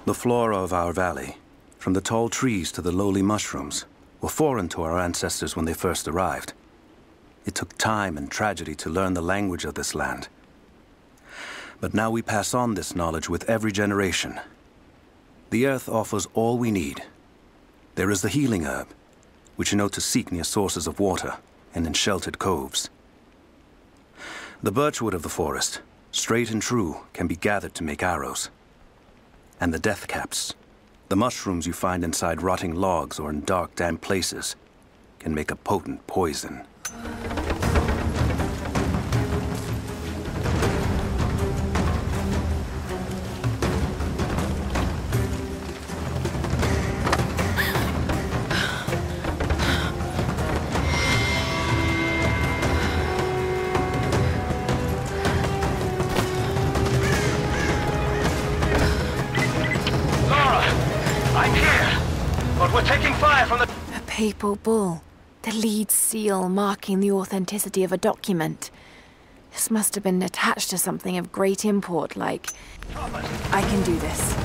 The flora of our valley, from the tall trees to the lowly mushrooms, were foreign to our ancestors when they first arrived. It took time and tragedy to learn the language of this land. But now we pass on this knowledge with every generation. The earth offers all we need. There is the healing herb, which you know to seek near sources of water and in sheltered coves. The birchwood of the forest, straight and true, can be gathered to make arrows. And the death caps, the mushrooms you find inside rotting logs or in dark, damp places, can make a potent poison. Papal bull, the lead seal marking the authenticity of a document. This must have been attached to something of great import, like... I can do this.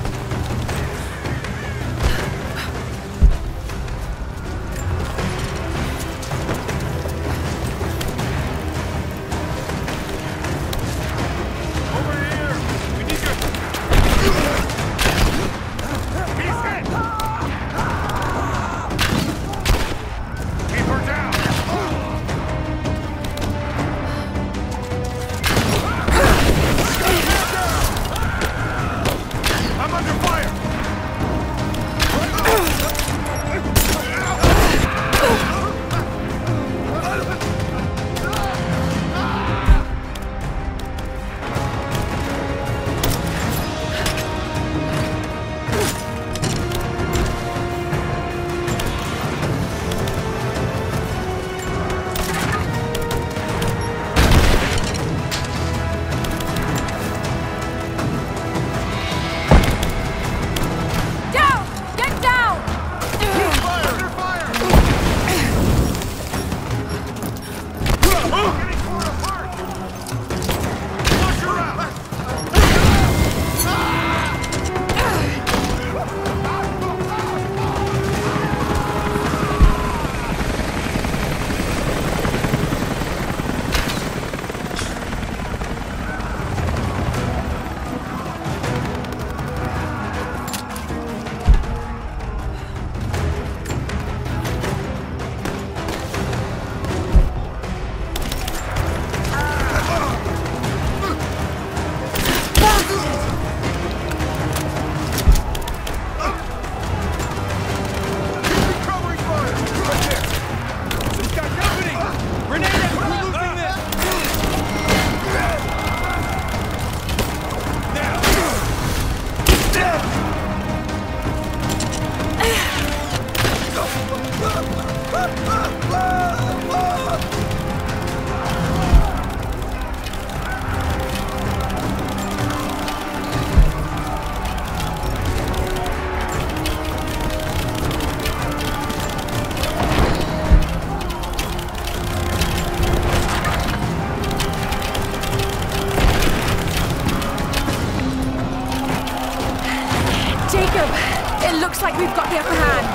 Like we've got the upper hand.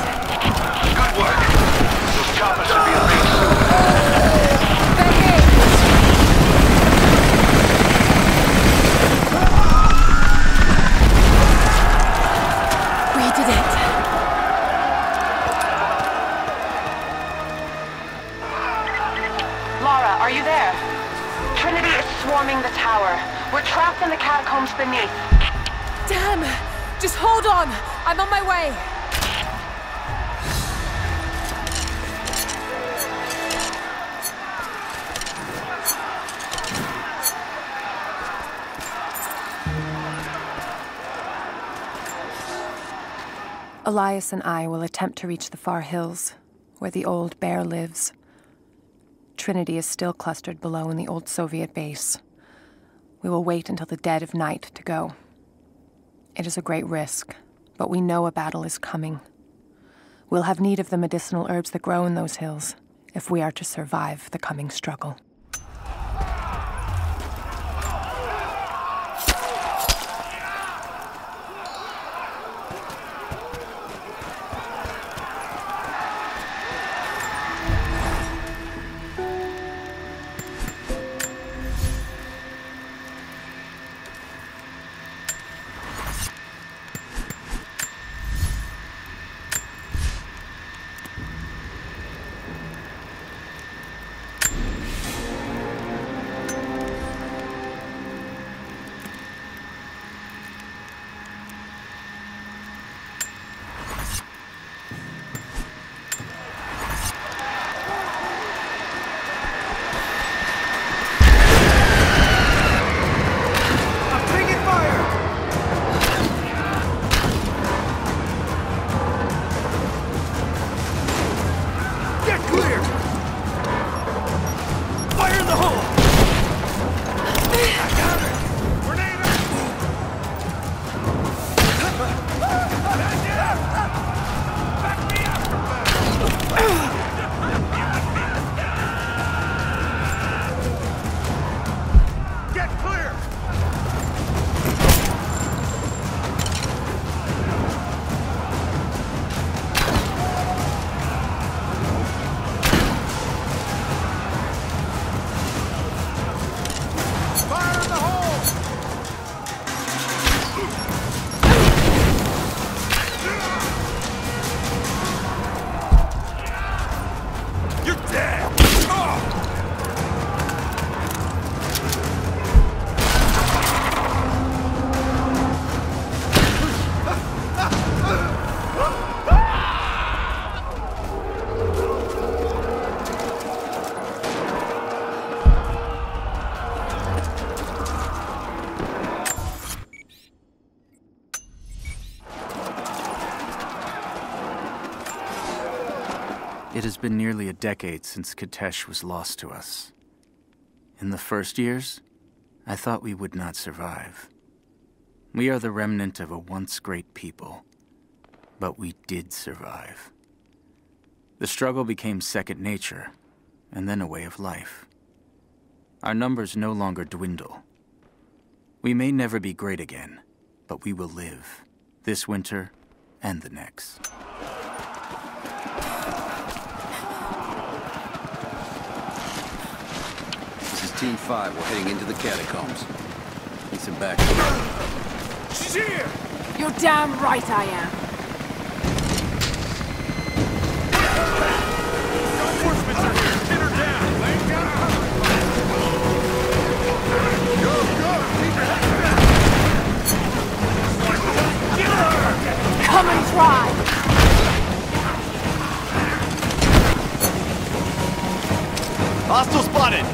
Good work. Those choppers should be at least. We did it. Lara, are you there? Trinity is swarming the tower. We're trapped in the catacombs beneath. Damn! Just hold on! I'm on my way! Elias and I will attempt to reach the far hills, where the old bear lives. Trinity is still clustered below in the old Soviet base. We will wait until the dead of night to go. It is a great risk, but we know a battle is coming. We'll have need of the medicinal herbs that grow in those hills if we are to survive the coming struggle. It has been nearly a decade since Katesh was lost to us. In the first years, I thought we would not survive. We are the remnant of a once great people, but we did survive. The struggle became second nature, and then a way of life. Our numbers no longer dwindle. We may never be great again, but we will live, this winter and the next. This is Team 5. We're heading into the catacombs. Need some back. She's here! You're damn right I am. Reinforcements are here! Pin her down! Go, go! Keep your head back! Kill her! Come and try! Hostile spotted!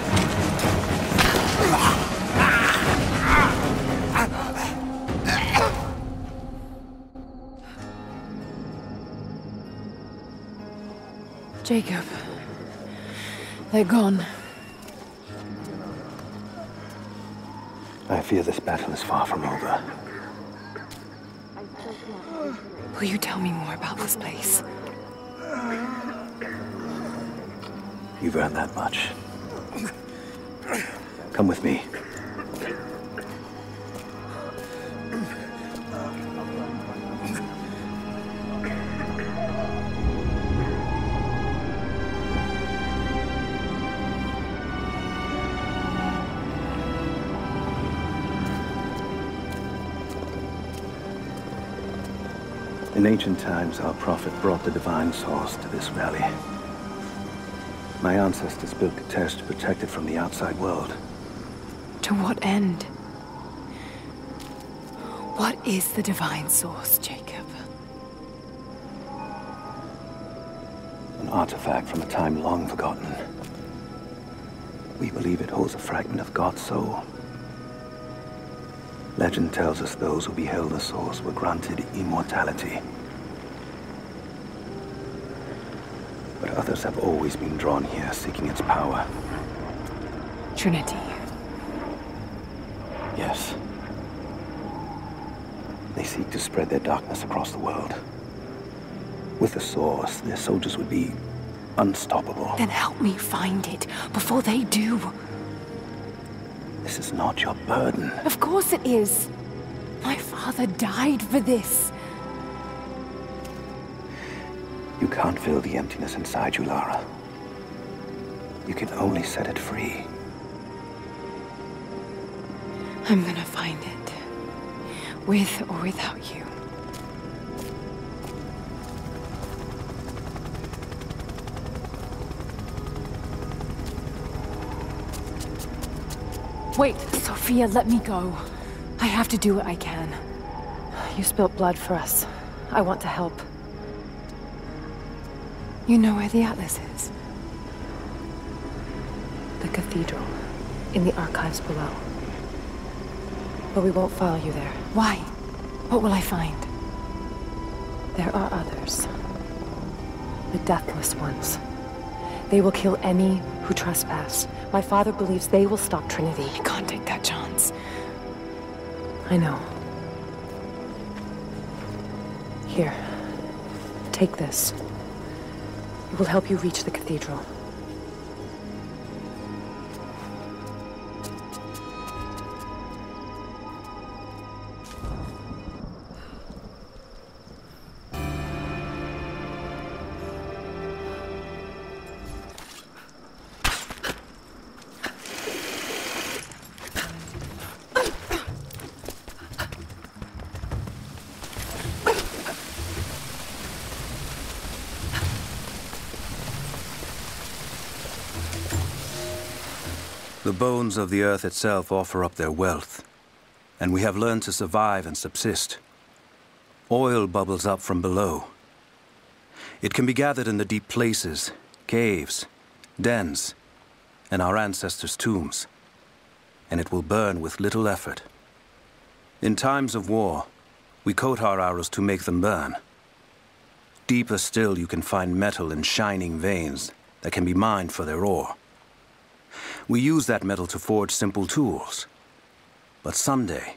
Jacob. They're gone. I fear this battle is far from over. Will you tell me more about this place? You've earned that much. Come with me. In ancient times, our prophet brought the divine source to this valley. My ancestors built Katesh to protect it from the outside world. To what end? What is the divine source, Jacob? An artifact from a time long forgotten. We believe it holds a fragment of God's soul. Legend tells us those who beheld the source were granted immortality. But others have always been drawn here, seeking its power. Trinity. Yes. They seek to spread their darkness across the world. With the source, their soldiers would be unstoppable. Then help me find it before they do. This is not your burden. Of course it is. My father died for this. You can't fill the emptiness inside you, Lara. You can only set it free. I'm gonna find it. With or without you. Wait, Sophia, let me go. I have to do what I can. You spilt blood for us. I want to help. You know where the Atlas is? The cathedral. In the archives below. But we won't follow you there. Why? What will I find? There are others. The Deathless Ones. They will kill any who trespass. My father believes they will stop Trinity. I can't take that chance. I know. Here. Take this. It will help you reach the cathedral. The bones of the earth itself offer up their wealth, and we have learned to survive and subsist. Oil bubbles up from below. It can be gathered in the deep places, caves, dens, and our ancestors' tombs, and it will burn with little effort. In times of war, we coat our arrows to make them burn. Deeper still, you can find metal in shining veins that can be mined for their ore. We use that metal to forge simple tools. But someday,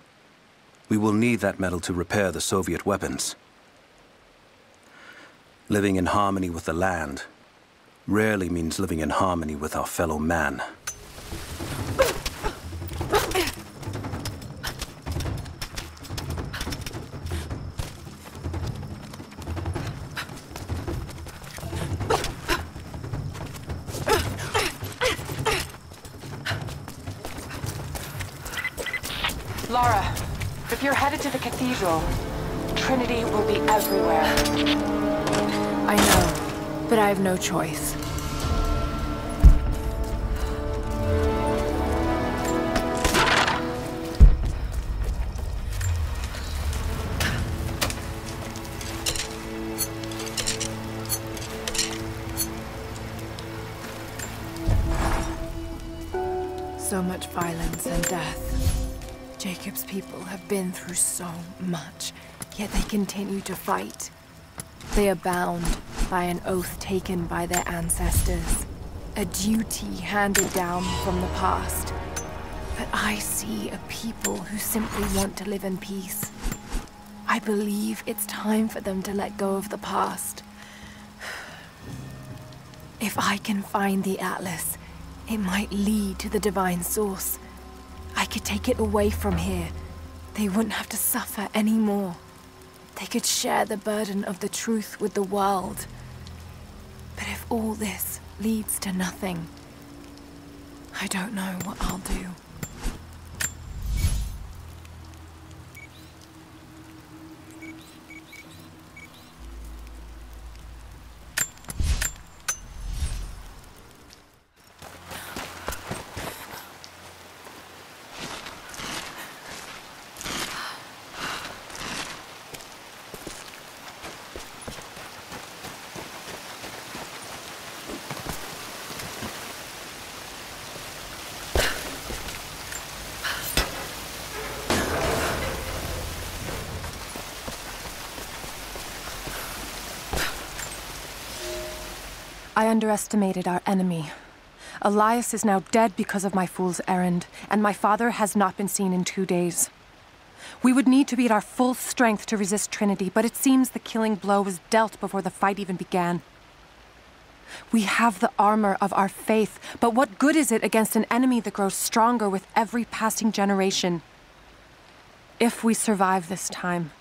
we will need that metal to repair the Soviet weapons. Living in harmony with the land rarely means living in harmony with our fellow man. Lara, if you're headed to the cathedral, Trinity will be everywhere. I know, but I have no choice. So much violence and death. Jacob's people have been through so much, yet they continue to fight. They are bound by an oath taken by their ancestors, a duty handed down from the past. But I see a people who simply want to live in peace. I believe it's time for them to let go of the past. If I can find the Atlas, it might lead to the divine source. I could take it away from here. They wouldn't have to suffer anymore. They could share the burden of the truth with the world. But if all this leads to nothing, I don't know what I'll do. I underestimated our enemy. Elias is now dead because of my fool's errand, and my father has not been seen in 2 days. We would need to be at our full strength to resist Trinity, but it seems the killing blow was dealt before the fight even began. We have the armor of our faith, but what good is it against an enemy that grows stronger with every passing generation? If we survive this time,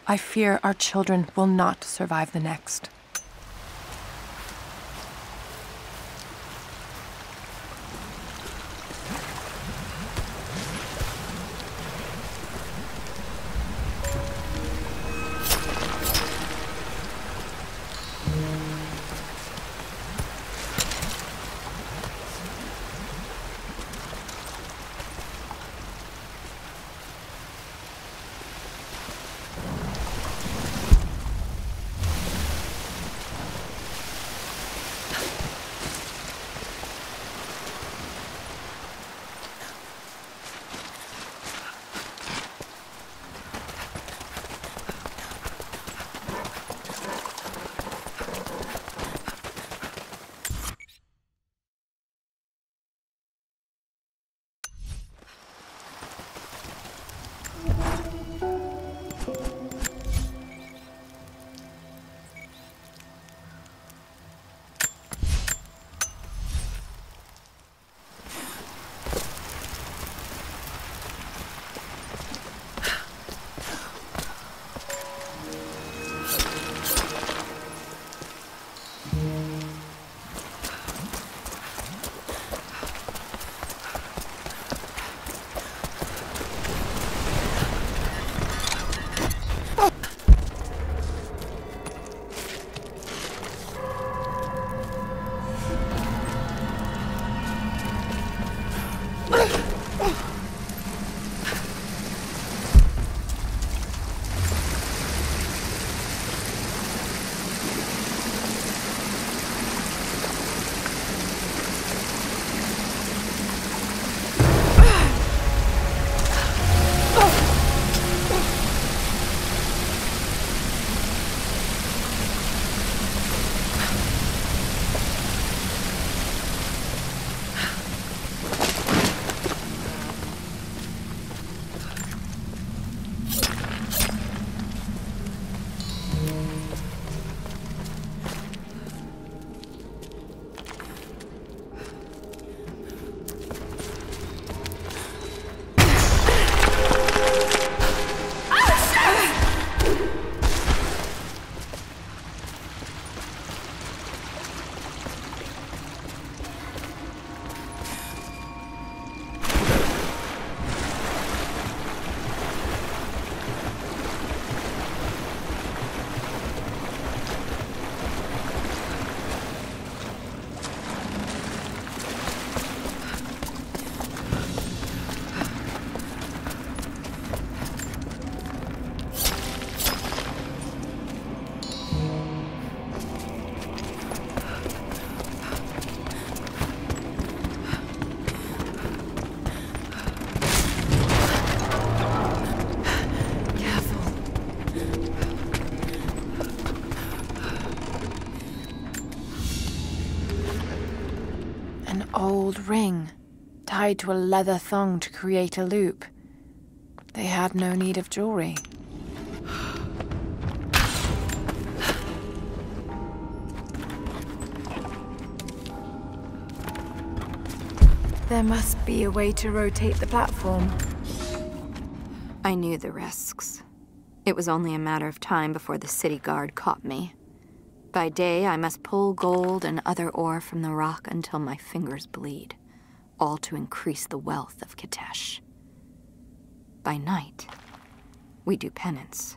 I fear our children will not survive the next. tied to a leather thong to create a loop. They had no need of jewelry. There must be a way to rotate the platform. I knew the risks. It was only a matter of time before the city guard caught me. By day, I must pull gold and other ore from the rock until my fingers bleed, all to increase the wealth of Kitezh. By night, we do penance,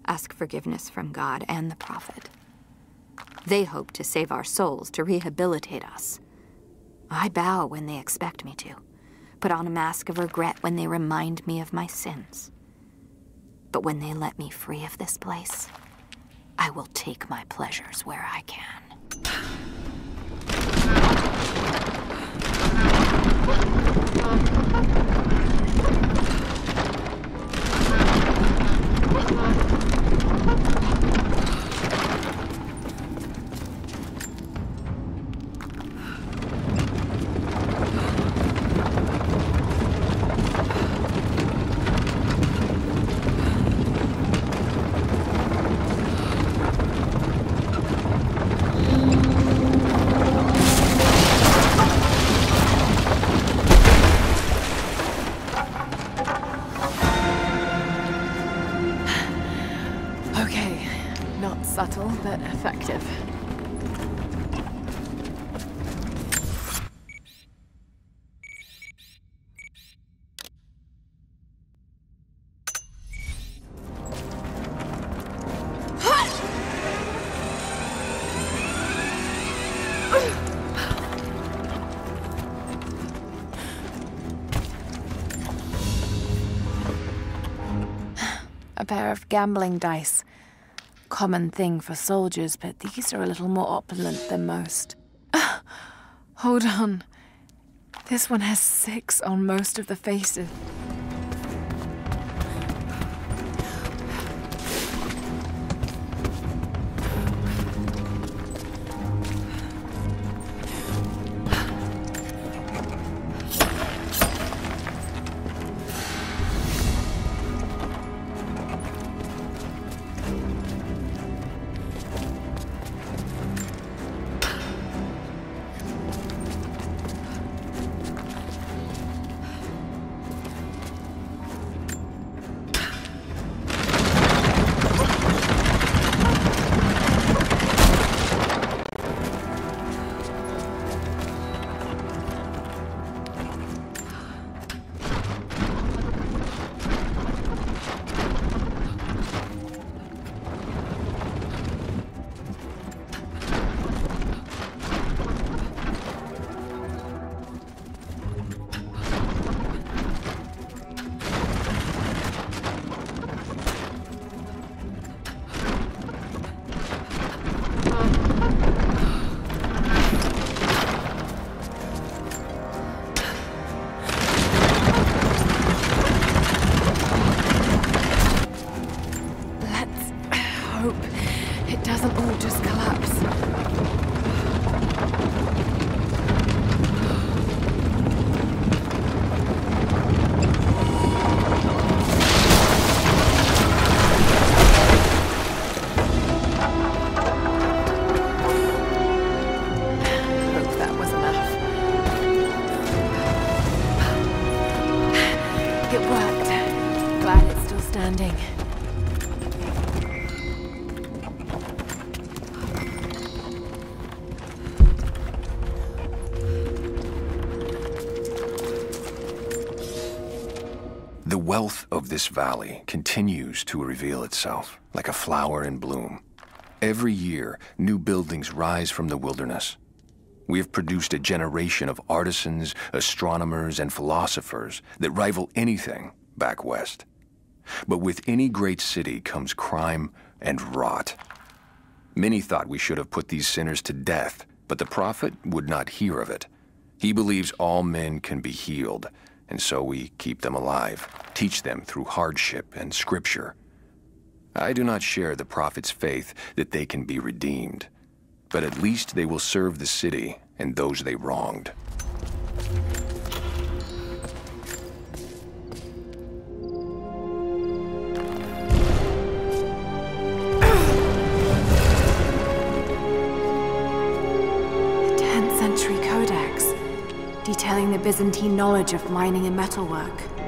ask forgiveness from God and the Prophet. They hope to save our souls, to rehabilitate us. I bow when they expect me to, put on a mask of regret when they remind me of my sins. But when they let me free of this place, I will take my pleasures where I can. Subtle, but effective. A pair of gambling dice. Common thing for soldiers, but these are a little more opulent than most. Hold on. This one has 6 on most of the faces. The wealth of this valley continues to reveal itself like a flower in bloom. Every year, new buildings rise from the wilderness. We have produced a generation of artisans, astronomers, and philosophers that rival anything back west. But with any great city comes crime and rot. Many thought we should have put these sinners to death, but the prophet would not hear of it. He believes all men can be healed, and so we keep them alive, teach them through hardship and scripture. I do not share the prophet's faith that they can be redeemed, but at least they will serve the city and those they wronged. the Byzantine knowledge of mining and metalwork.